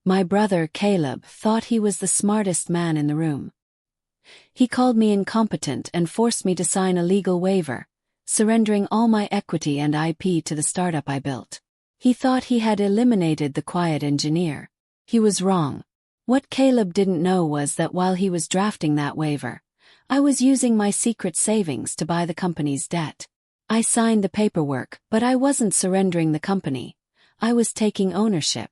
My brother, Caleb, thought he was the smartest man in the room. He called me incompetent and forced me to sign a legal waiver, surrendering all my equity and IP to the startup I built. He thought he had eliminated the quiet engineer. He was wrong. What Caleb didn't know was that while he was drafting that waiver, I was using my secret savings to buy the company's debt. I signed the paperwork, but I wasn't surrendering the company. I was taking ownership.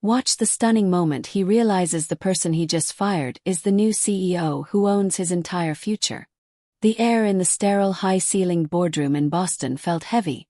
Watch the stunning moment he realizes the person he just fired is the new CEO who owns his entire future. The air in the sterile, high-ceilinged boardroom in Boston felt heavy,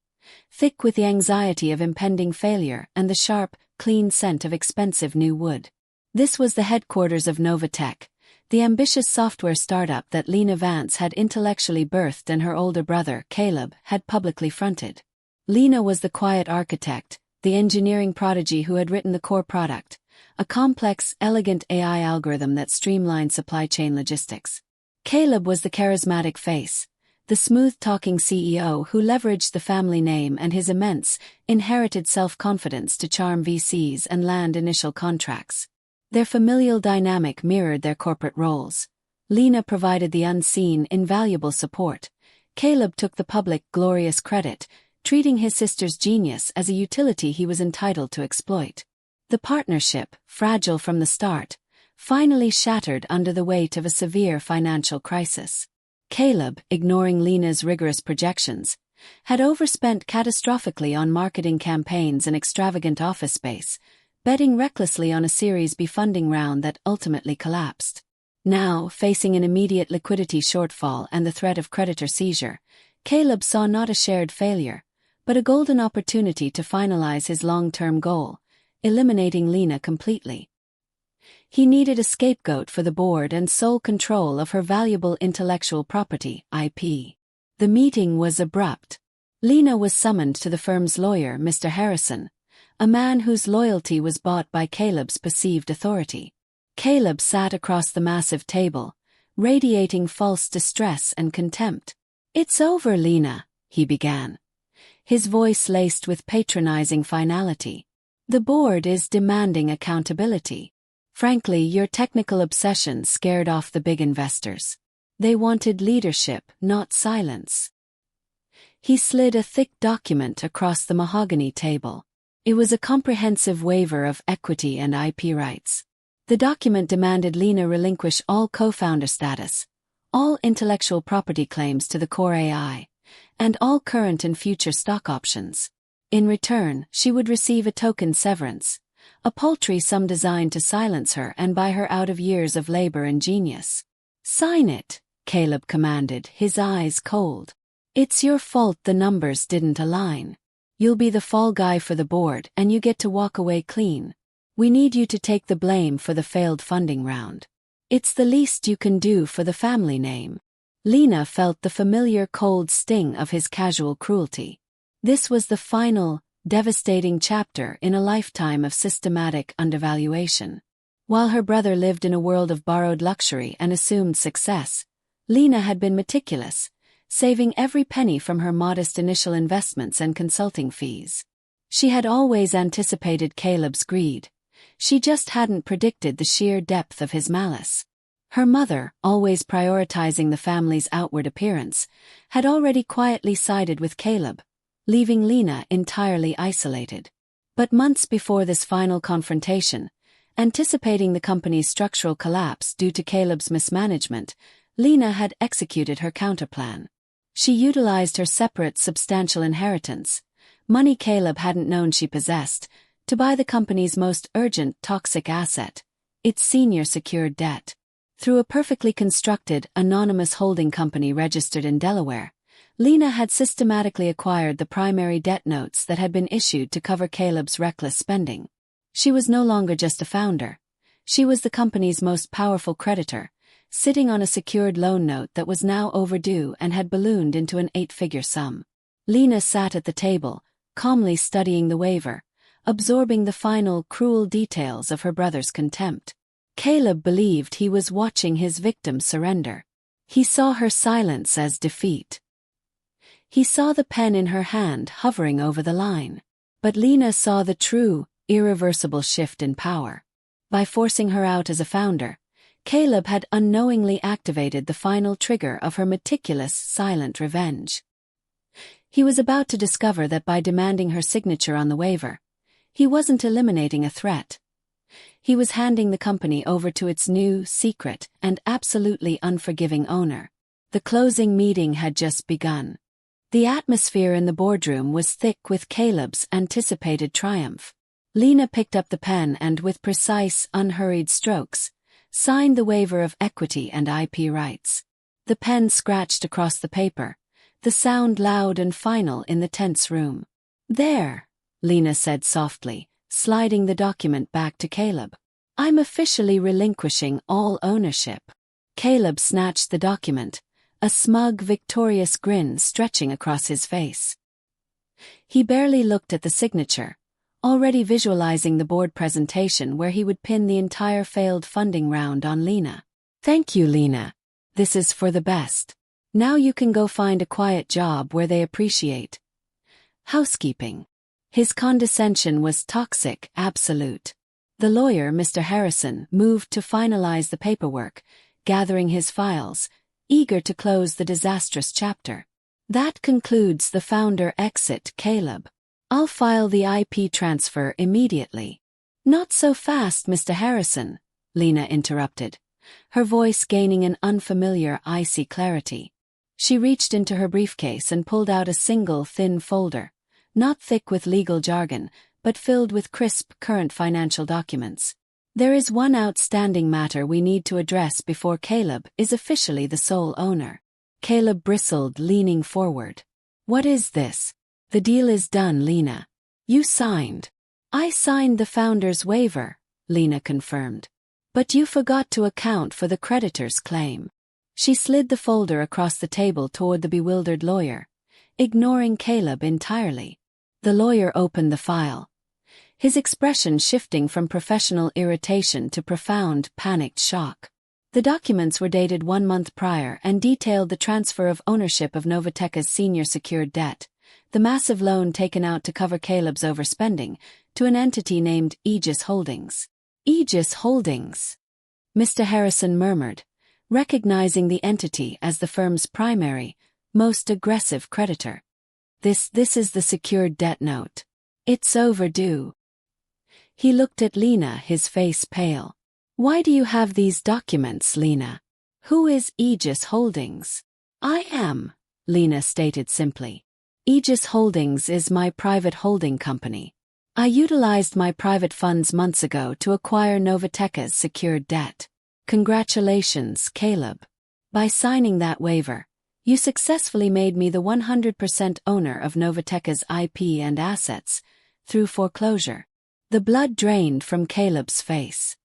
thick with the anxiety of impending failure and the sharp, clean scent of expensive new wood. This was the headquarters of Novatech, the ambitious software startup that Lena Vance had intellectually birthed and her older brother, Caleb, had publicly fronted. Lena was the quiet architect, the engineering prodigy who had written the core product, a complex, elegant AI algorithm that streamlined supply chain logistics. Caleb was the charismatic face, the smooth-talking CEO who leveraged the family name and his immense, inherited self-confidence to charm VCs and land initial contracts. Their familial dynamic mirrored their corporate roles. Lena provided the unseen, invaluable support. Caleb took the public, glorious credit, treating his sister's genius as a utility he was entitled to exploit. The partnership, fragile from the start, finally shattered under the weight of a severe financial crisis. Caleb, ignoring Lena's rigorous projections, had overspent catastrophically on marketing campaigns and extravagant office space, betting recklessly on a Series B funding round that ultimately collapsed. Now, facing an immediate liquidity shortfall and the threat of creditor seizure, Caleb saw not a shared failure, but a golden opportunity to finalize his long-term goal, eliminating Lena completely. He needed a scapegoat for the board and sole control of her valuable intellectual property, IP. The meeting was abrupt. Lena was summoned to the firm's lawyer, Mr. Harrison, a man whose loyalty was bought by Caleb's perceived authority. Caleb sat across the massive table, radiating false distress and contempt. "It's over, Lena," he began, his voice laced with patronizing finality. "The board is demanding accountability. Frankly, your technical obsession scared off the big investors. They wanted leadership, not silence." He slid a thick document across the mahogany table. It was a comprehensive waiver of equity and IP rights. The document demanded Lena relinquish all co-founder status, all intellectual property claims to the core AI, and all current and future stock options. In return, she would receive a token severance, a paltry sum designed to silence her and buy her out of years of labor and genius. "Sign it," Caleb commanded, his eyes cold. "It's your fault the numbers didn't align. You'll be the fall guy for the board and you get to walk away clean. We need you to take the blame for the failed funding round. It's the least you can do for the family name." Lena felt the familiar cold sting of his casual cruelty. This was the final, devastating chapter in a lifetime of systematic undervaluation. While her brother lived in a world of borrowed luxury and assumed success, Lena had been meticulous, saving every penny from her modest initial investments and consulting fees. She had always anticipated Caleb's greed. She just hadn't predicted the sheer depth of his malice. Her mother, always prioritizing the family's outward appearance, had already quietly sided with Caleb, leaving Lena entirely isolated. But months before this final confrontation, anticipating the company's structural collapse due to Caleb's mismanagement, Lena had executed her counterplan. She utilized her separate substantial inheritance, money Caleb hadn't known she possessed, to buy the company's most urgent toxic asset, its senior secured debt. Through a perfectly constructed, anonymous holding company registered in Delaware, Lena had systematically acquired the primary debt notes that had been issued to cover Caleb's reckless spending. She was no longer just a founder. She was the company's most powerful creditor, sitting on a secured loan note that was now overdue and had ballooned into an 8-figure sum. Lena sat at the table, calmly studying the waiver, absorbing the final, cruel details of her brother's contempt. Caleb believed he was watching his victim surrender. He saw her silence as defeat. He saw the pen in her hand hovering over the line. But Lena saw the true, irreversible shift in power. By forcing her out as a founder, Caleb had unknowingly activated the final trigger of her meticulous, silent revenge. He was about to discover that by demanding her signature on the waiver, he wasn't eliminating a threat. He was handing the company over to its new, secret, and absolutely unforgiving owner. The closing meeting had just begun. The atmosphere in the boardroom was thick with Caleb's anticipated triumph. Lena picked up the pen and, with precise, unhurried strokes, signed the waiver of equity and IP rights. The pen scratched across the paper, the sound loud and final in the tense room. "There," Lena said softly, sliding the document back to Caleb. "I'm officially relinquishing all ownership." Caleb snatched the document, a smug, victorious grin stretching across his face. He barely looked at the signature, already visualizing the board presentation where he would pin the entire failed funding round on Lena. "Thank you, Lena. This is for the best. Now you can go find a quiet job where they appreciate housekeeping." His condescension was toxic, absolute. The lawyer, Mr. Harrison, moved to finalize the paperwork, gathering his files, eager to close the disastrous chapter. "That concludes the founder exit, Caleb. I'll file the IP transfer immediately." "Not so fast, Mr. Harrison," Lena interrupted, her voice gaining an unfamiliar, icy clarity. She reached into her briefcase and pulled out a single thin folder, not thick with legal jargon, but filled with crisp, current financial documents. "There is one outstanding matter we need to address before Caleb is officially the sole owner." Caleb bristled, leaning forward. "What is this?" "The deal is done, Lena. You signed." "I signed the founder's waiver," Lena confirmed. "But you forgot to account for the creditor's claim." She slid the folder across the table toward the bewildered lawyer, ignoring Caleb entirely. The lawyer opened the file, his expression shifting from professional irritation to profound, panicked shock. The documents were dated 1 month prior and detailed the transfer of ownership of Novateca's senior secured debt, the massive loan taken out to cover Caleb's overspending, to an entity named Aegis Holdings. "Aegis Holdings," Mr. Harrison murmured, recognizing the entity as the firm's primary, most aggressive creditor. This is the secured debt note. It's overdue." He looked at Lena, his face pale. "Why do you have these documents, Lena? Who is Aegis Holdings?" "I am," Lena stated simply. "Aegis Holdings is my private holding company. I utilized my private funds months ago to acquire Novateca's secured debt." "Congratulations, Caleb. By signing that waiver, you successfully made me the 100% owner of Novateca's IP and assets, through foreclosure." The blood drained from Caleb's face.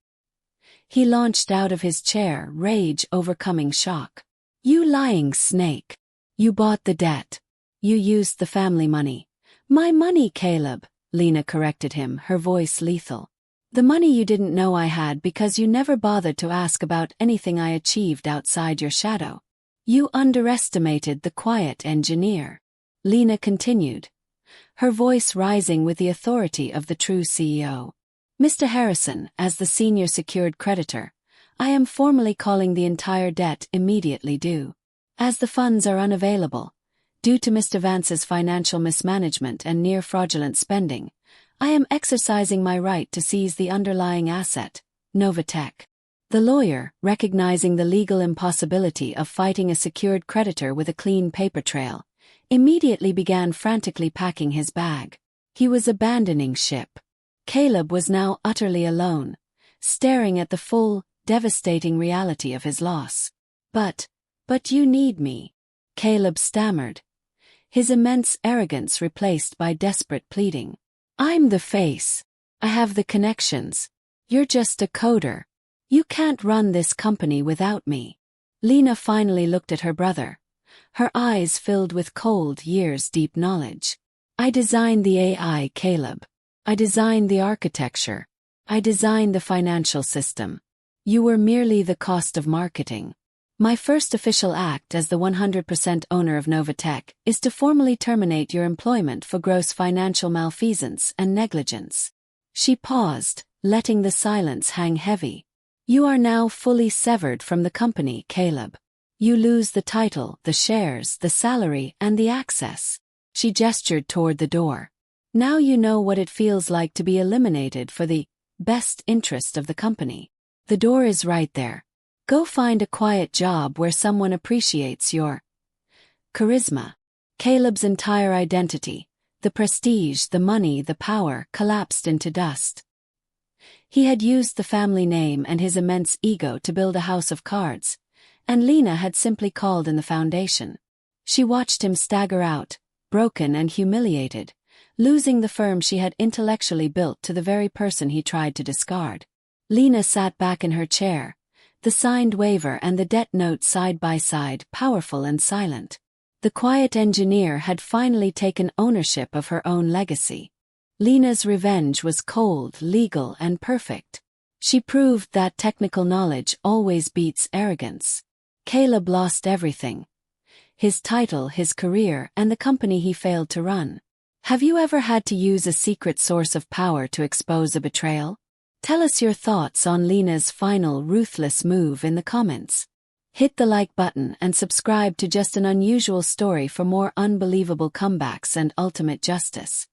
He launched out of his chair, rage overcoming shock. "You lying snake. You bought the debt. You used the family money." "My money, Caleb," Lena corrected him, her voice lethal. "The money you didn't know I had because you never bothered to ask about anything I achieved outside your shadow. You underestimated the quiet engineer." Lena continued, her voice rising with the authority of the true CEO. "Mr. Harrison, as the senior secured creditor, I am formally calling the entire debt immediately due. As the funds are unavailable, due to Mr. Vance's financial mismanagement and near-fraudulent spending, I am exercising my right to seize the underlying asset, Novatec." The lawyer, recognizing the legal impossibility of fighting a secured creditor with a clean paper trail, immediately began frantically packing his bag. He was abandoning ship. Caleb was now utterly alone, staring at the full, devastating reality of his loss. But you need me," Caleb stammered, his immense arrogance replaced by desperate pleading. "I'm the face. I have the connections. You're just a coder. You can't run this company without me." Lena finally looked at her brother, her eyes filled with cold, years-deep knowledge. "I designed the AI, Caleb. I designed the architecture. I designed the financial system. You were merely the cost of marketing. My first official act as the 100% owner of Novatec is to formally terminate your employment for gross financial malfeasance and negligence." She paused, letting the silence hang heavy. You are now fully severed from the company, Caleb. You lose the title, the shares, the salary, and the access. She gestured toward the door. Now you know what it feels like to be eliminated for the best interest of the company. The door is right there. Go find a quiet job where someone appreciates your charisma. Caleb's entire identity, the prestige, the money, the power, collapsed into dust. He had used the family name and his immense ego to build a house of cards, and Lena had simply called in the foundation. She watched him stagger out, broken and humiliated, losing the firm she had intellectually built to the very person he tried to discard. Lena sat back in her chair, the signed waiver and the debt note side by side, powerful and silent. The quiet engineer had finally taken ownership of her own legacy. Lena's revenge was cold, legal, and perfect. She proved that technical knowledge always beats arrogance. Caleb lost everything: his title, his career, and the company he failed to run. Have you ever had to use a secret source of power to expose a betrayal? Tell us your thoughts on Lena's final ruthless move in the comments. Hit the like button and subscribe to Just an Unusual Story for more unbelievable comebacks and ultimate justice.